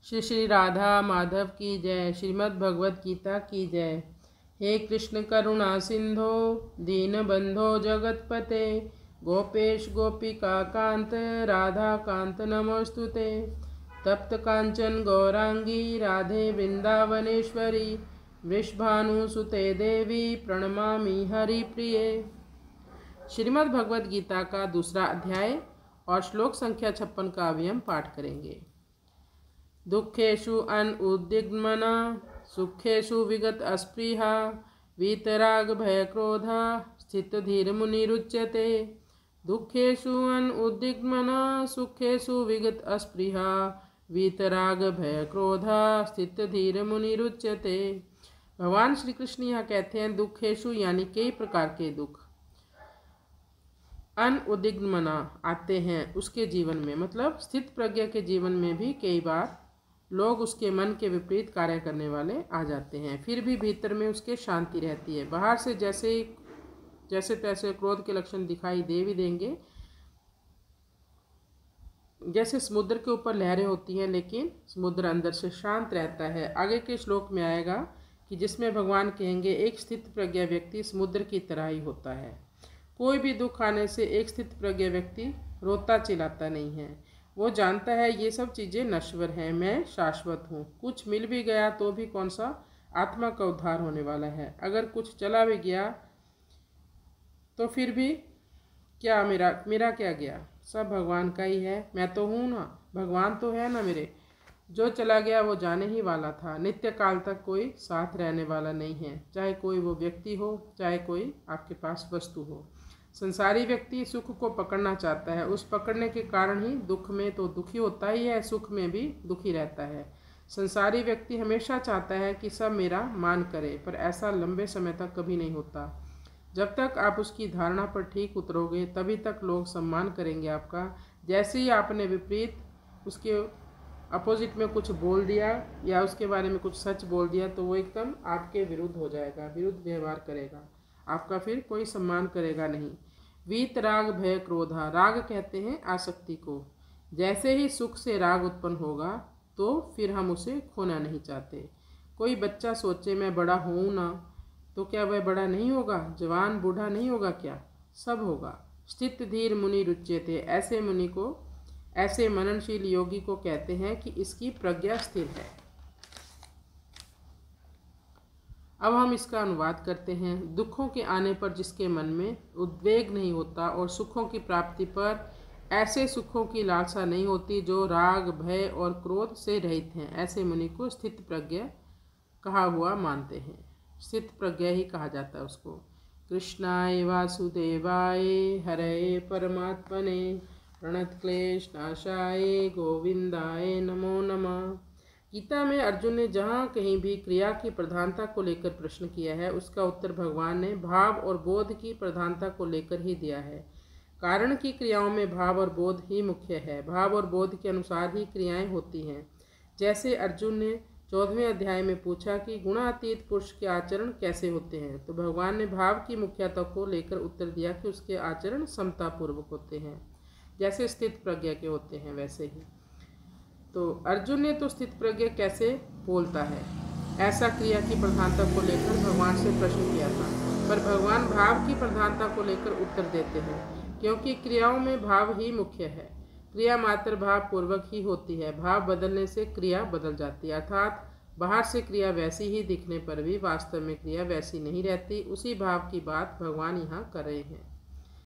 श्री श्री राधा माधव की जय। श्रीमद् भगवद गीता की जय। हे कृष्ण करुणा सिंधो दीन बंधो जगतपते गोपेश गोपिका कांत राधा कांत नमोस्तुते। तप्त कांचन गौरांगी राधे वृंदावनेश्वरी वृषभानुसुते देवी प्रणमामि हरिप्रिये। श्रीमद् भगवद गीता का दूसरा अध्याय और श्लोक संख्या 56 का अभी हम पाठ करेंगे। दुखेषु अनुद्विग्नमना सुखेषु विगत अस्पृहा वीतराग भय क्रोधा स्थित धीर मुनिरुच्यते। दुखेषु अनुद्विग्नमना सुखेषु विगत अस्पृहा वीतराग भय क्रोधा स्थित धीर मुनिरुच्यते। भगवान श्री कृष्ण यहाँ कहते हैं दुखेषु यानी कई प्रकार के दुख अनुद्विग्नमना आते हैं उसके जीवन में, मतलब स्थित प्रज्ञा के जीवन में भी कई बार लोग उसके मन के विपरीत कार्य करने वाले आ जाते हैं, फिर भी भीतर में उसके शांति रहती है। बाहर से जैसे तैसे क्रोध के लक्षण दिखाई दे भी देंगे, जैसे समुद्र के ऊपर लहरें होती हैं, लेकिन समुद्र अंदर से शांत रहता है। आगे के श्लोक में आएगा कि जिसमें भगवान कहेंगे एक स्थित प्रज्ञा व्यक्ति समुद्र की तरह ही होता है। कोई भी दुख आने से एक स्थित प्रज्ञा व्यक्ति रोता चिल्लाता नहीं है। वो जानता है ये सब चीज़ें नश्वर हैं, मैं शाश्वत हूँ। कुछ मिल भी गया तो भी कौन सा आत्मा का उद्धार होने वाला है। अगर कुछ चला भी गया तो फिर भी क्या मेरा क्या गया, सब भगवान का ही है। मैं तो हूँ ना, भगवान तो है ना मेरे। जो चला गया वो जाने ही वाला था। नित्य काल तक कोई साथ रहने वाला नहीं है, चाहे कोई वो व्यक्ति हो, चाहे कोई आपके पास वस्तु हो। संसारी व्यक्ति सुख को पकड़ना चाहता है, उस पकड़ने के कारण ही दुख में तो दुखी होता ही है, सुख में भी दुखी रहता है। संसारी व्यक्ति हमेशा चाहता है कि सब मेरा मान करे, पर ऐसा लंबे समय तक कभी नहीं होता। जब तक आप उसकी धारणा पर ठीक उतरोगे तभी तक लोग सम्मान करेंगे आपका। जैसे ही आपने विपरीत उसके अपोजिट में कुछ बोल दिया या उसके बारे में कुछ सच बोल दिया तो वो एकदम आपके विरुद्ध हो जाएगा, विरुद्ध व्यवहार करेगा, आपका फिर कोई सम्मान करेगा नहीं। वीतराग भय क्रोधा, राग कहते हैं आसक्ति को। जैसे ही सुख से राग उत्पन्न होगा तो फिर हम उसे खोना नहीं चाहते। कोई बच्चा सोचे मैं बड़ा हूँ ना, तो क्या वह बड़ा नहीं होगा? जवान बूढ़ा नहीं होगा क्या? सब होगा। स्थित धीर मुनि रुच्यते, ऐसे मुनि को, ऐसे मननशील योगी को कहते हैं कि इसकी प्रज्ञा स्थिर है। अब हम इसका अनुवाद करते हैं। दुखों के आने पर जिसके मन में उद्वेग नहीं होता और सुखों की प्राप्ति पर ऐसे सुखों की लालसा नहीं होती जो राग भय और क्रोध से रहित हैं, ऐसे मुनि को स्थित प्रज्ञा कहा हुआ मानते हैं। स्थित प्रज्ञा ही कहा जाता है उसको। कृष्णाय वासुदेवाय हरे परमात्मने प्रणत क्लेश नाशाय गोविंदाय नमो नमः। गीता में अर्जुन ने जहाँ कहीं भी क्रिया की प्रधानता को लेकर प्रश्न किया है, उसका उत्तर भगवान ने भाव और बोध की प्रधानता को लेकर ही दिया है। कारण की क्रियाओं में भाव और बोध ही मुख्य है। भाव और बोध के अनुसार ही क्रियाएं होती हैं। जैसे अर्जुन ने 14वें अध्याय में पूछा कि गुणातीत पुरुष के आचरण कैसे होते हैं, तो भगवान ने भाव की मुख्यता को लेकर उत्तर दिया कि उसके आचरण समतापूर्वक होते हैं, जैसे स्थित प्रज्ञा के होते हैं वैसे ही। तो अर्जुन ने तो स्थित प्रज्ञा कैसे बोलता है, ऐसा क्रिया की प्रधानता को लेकर भगवान से प्रश्न किया था, पर भगवान भाव की प्रधानता को लेकर उत्तर देते हैं, क्योंकि क्रियाओं में भाव ही मुख्य है। क्रिया मात्र भाव पूर्वक ही होती है। भाव बदलने से क्रिया बदल जाती है, अर्थात बाहर से क्रिया वैसी ही दिखने पर भी वास्तव में क्रिया वैसी नहीं रहती। उसी भाव की बात भगवान यहाँ कर रहे हैं।